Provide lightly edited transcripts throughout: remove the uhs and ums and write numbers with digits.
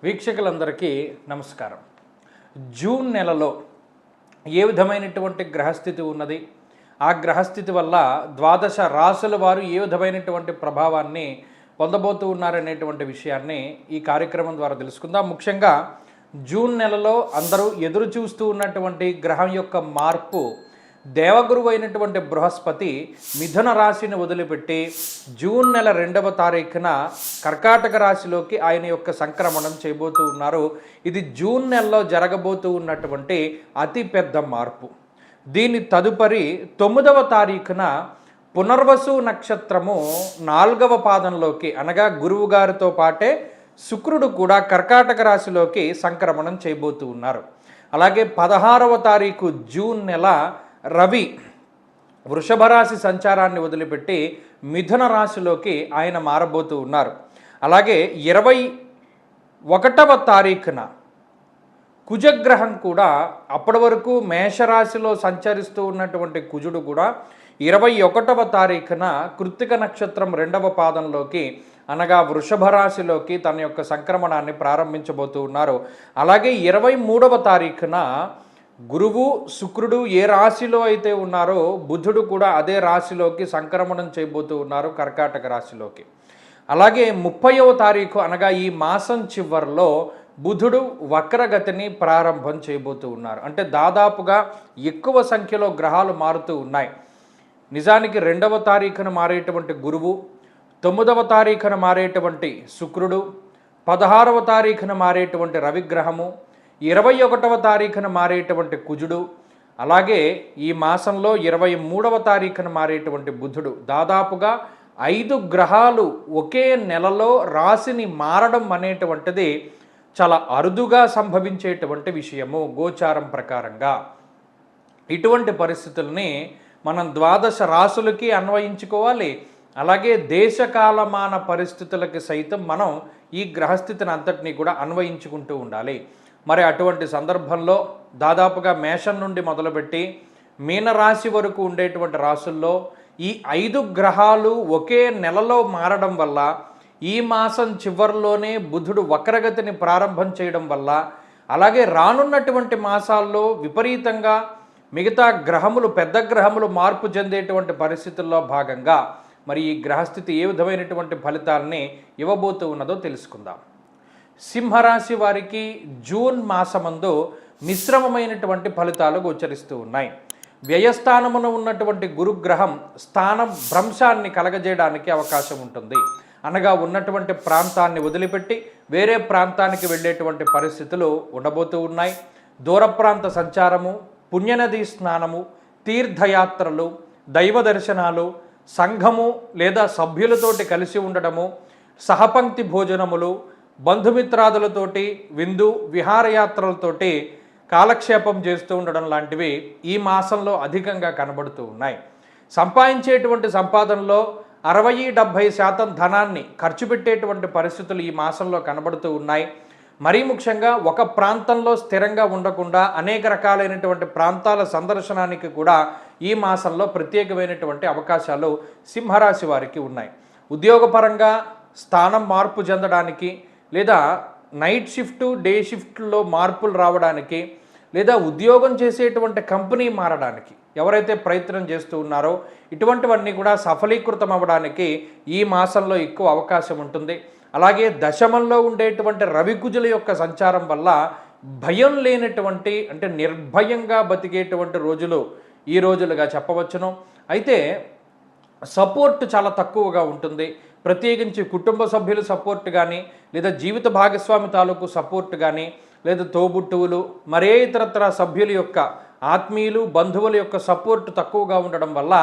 వీక్షకులందరికీ నమస్కారం. జూన్ నెలలో ఏ విధమైనటువంటి గ్రహస్థితి ఉన్నది, ఆ గ్రహస్థితి వల్ల ద్వాదశ రాశుల వారు ఏ విధమైనటువంటి ప్రభావాన్ని పొందబోతూ ఉన్నారనేటువంటి విషయాన్ని ఈ కార్యక్రమం ద్వారా తెలుసుకుందాం. ముఖ్యంగా జూన్ నెలలో అందరూ ఎదురు చూస్తూ ఉన్నటువంటి గ్రహం యొక్క మార్పు, దేవగురువు అయినటువంటి బృహస్పతి మిథున రాశిని వదిలిపెట్టి జూన్ నెల 2వ తారీఖున కర్కాటక రాశిలోకి ఆయన యొక్క సంక్రమణం చేయబోతూ ఉన్నారు. ఇది జూన్ నెలలో జరగబోతూ ఉన్నటువంటి అతిపెద్ద మార్పు. దీని తదుపరి 9వ తారీఖున పునర్వసు నక్షత్రము 4వ పాదంలోకి, అనగా గురువు గారితో పాటే శుక్రుడు కూడా కర్కాటక రాశిలోకి సంక్రమణం చేయబోతూ ఉన్నారు. అలాగే 16వ తారీఖు జూన్ నెల రవి వృషభ రాశి సంచారాన్ని వదిలిపెట్టి మిథున రాశిలోకి ఆయన మారబోతూ ఉన్నారు. అలాగే 21వ తారీఖున కుజగ్రహం కూడా, అప్పటి వరకు మేషరాశిలో సంచరిస్తూ ఉన్నటువంటి కుజుడు కూడా 21వ తారీఖున కృత్తిక నక్షత్రం 2వ పాదంలోకి, అనగా వృషభ రాశిలోకి తన యొక్క సంక్రమణాన్ని ప్రారంభించబోతూ ఉన్నారు. అలాగే 23వ తారీఖున గురువు శుక్రుడు ఏ రాశిలో అయితే ఉన్నారో బుధుడు కూడా అదే రాశిలోకి సంక్రమణం చేయబోతూ ఉన్నారు, కర్కాటక రాశిలోకి. అలాగే 30వ తారీఖు, అనగా ఈ మాసం చివరిలో బుధుడు వక్రగతిని ప్రారంభం చేయబోతూ ఉన్నారు. అంటే దాదాపుగా ఎక్కువ సంఖ్యలో గ్రహాలు మారుతూ ఉన్నాయి. నిజానికి 2వ తారీఖున మారేటువంటి గురువు, 9వ తారీఖున మారేటువంటి శుక్రుడు, 16వ తారీఖున మారేటువంటి రవిగ్రహము, 21వ తారీఖున మారేటువంటి కుజుడు, అలాగే ఈ మాసంలో 23వ తారీఖున మారేటువంటి బుధుడు, దాదాపుగా 5 గ్రహాలు ఒకే నెలలో రాశిని మారడం అనేటువంటిది చాలా అరుదుగా సంభవించేటువంటి విషయము గోచారం ప్రకారంగా. ఇటువంటి పరిస్థితుల్ని మనం ద్వాదశ రాశులకి అన్వయించుకోవాలి. అలాగే దేశకాలమాన పరిస్థితులకి సైతం మనం ఈ గ్రహస్థితిని అంతటినీ కూడా అన్వయించుకుంటూ ఉండాలి. మరి అటువంటి సందర్భంలో దాదాపుగా మేషం నుండి మొదలుపెట్టి మీనరాశి వరకు ఉండేటువంటి రాశుల్లో ఈ 5 గ్రహాలు ఒకే నెలలో మారడం వల్ల, ఈ మాసం చివరిలోనే బుధుడు వక్రగతిని ప్రారంభం చేయడం వల్ల, అలాగే రానున్నటువంటి మాసాల్లో విపరీతంగా మిగతా గ్రహములు, పెద్ద గ్రహములు మార్పు చెందేటువంటి పరిస్థితుల్లో భాగంగా మరి ఈ గ్రహస్థితి ఏ విధమైనటువంటి ఫలితాలని ఇవ్వబోతూ ఉన్నదో తెలుసుకుందాం. సింహరాశి వారికి జూన్ మాసమందు మిశ్రమమైనటువంటి ఫలితాలు గోచరిస్తూ ఉన్నాయి. వ్యయస్థానమున ఉన్నటువంటి గురుగ్రహం స్థాన భ్రంశాన్ని కలగజేయడానికి అవకాశం ఉంటుంది. అనగా ఉన్నటువంటి ప్రాంతాన్ని వదిలిపెట్టి వేరే ప్రాంతానికి వెళ్ళేటువంటి పరిస్థితులు ఉండబోతూ ఉన్నాయి. దూర ప్రాంత సంచారము, పుణ్యనదీ స్నానము, తీర్థయాత్రలు, దైవ దర్శనాలు, సంఘము లేదా సభ్యులతోటి కలిసి ఉండడము, సహపంక్తి భోజనములు, బంధుమిత్రాదులతోటి విందు విహారయాత్రలతోటి కాలక్షేపం చేస్తూ ఉండడం లాంటివి ఈ మాసంలో అధికంగా కనబడుతూ ఉన్నాయి. సంపాదించేటువంటి సంపాదనలో 60-70% ధనాన్ని ఖర్చు పెట్టేటువంటి పరిస్థితులు ఈ మాసంలో కనబడుతూ ఉన్నాయి. మరీ ముఖ్యంగా ఒక ప్రాంతంలో స్థిరంగా ఉండకుండా అనేక రకాలైనటువంటి ప్రాంతాల సందర్శనానికి కూడా ఈ మాసంలో ప్రత్యేకమైనటువంటి అవకాశాలు సింహరాశి వారికి ఉన్నాయి. ఉద్యోగపరంగా స్థానం మార్పు చెందడానికి, లేదా నైట్ షిఫ్ట్ డే షిఫ్ట్లో మార్పులు రావడానికి, లేదా ఉద్యోగం చేసేటువంటి కంపెనీ మారడానికి ఎవరైతే ప్రయత్నం చేస్తూ ఉన్నారో ఇటువంటివన్నీ కూడా సఫలీకృతం అవ్వడానికి ఈ మాసంలో ఎక్కువ అవకాశం ఉంటుంది. అలాగే దశమంలో ఉండేటువంటి రవికుజుల యొక్క సంచారం వల్ల భయం లేనటువంటి, అంటే నిర్భయంగా బతికేటువంటి రోజులు ఈ రోజులుగా చెప్పవచ్చును. అయితే సపోర్ట్ చాలా తక్కువగా ఉంటుంది. ప్రత్యేకించి కుటుంబ సభ్యుల సపోర్ట్ కానీ, లేదా జీవిత భాగస్వామి తాలూకు సపోర్ట్ కానీ, లేదా తోబుట్టువులు, మరే ఇతరత్ర సభ్యుల యొక్క ఆత్మీయులు, బంధువుల యొక్క సపోర్ట్ తక్కువగా ఉండడం వల్ల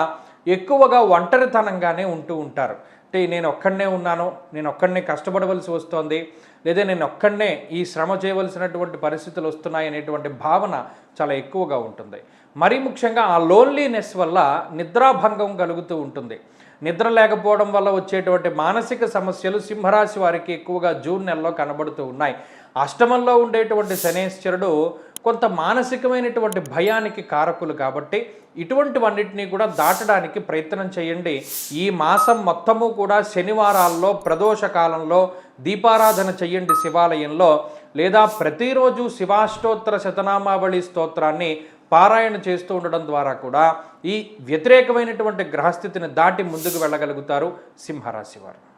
ఎక్కువగా ఒంటరితనంగానే ఉంటూ ఉంటారు. అంటే నేను ఒక్కడనే ఉన్నాను, నేను ఒక్కడనే కష్టపడవలసి వస్తోంది, లేదా నేను ఒక్కడనే ఈ శ్రమ చేయవలసినటువంటి పరిస్థితులు వస్తున్నాయి అనేటువంటి భావన చాలా ఎక్కువగా ఉంటుంది. మరీ ముఖ్యంగా ఆ లోన్లీనెస్ వల్ల నిద్రాభంగం కలుగుతూ ఉంటుంది. నిద్ర లేకపోవడం వల్ల వచ్చేటువంటి మానసిక సమస్యలు సింహరాశి వారికి ఎక్కువగా జూన్ నెలలో కనబడుతూ ఉన్నాయి. అష్టమంలో ఉండేటువంటి శనేశ్వరుడు కొంత మానసికమైనటువంటి భయానికి కారకులు కాబట్టి ఇటువంటివన్నిటినీ కూడా దాటడానికి ప్రయత్నం చేయండి. ఈ మాసం మొత్తము కూడా శనివారాల్లో ప్రదోష కాలంలో దీపారాధన చెయ్యండి శివాలయంలో, లేదా ప్రతిరోజు శివాష్టోత్తర శతనామావళి స్తోత్రాన్ని పారాయణ చేస్తూ ఉండడం ద్వారా కూడా ఈ వ్యతిరేకమైనటువంటి గ్రహస్థితిని దాటి ముందుకు వెళ్ళగలుగుతారు సింహరాశి వారు.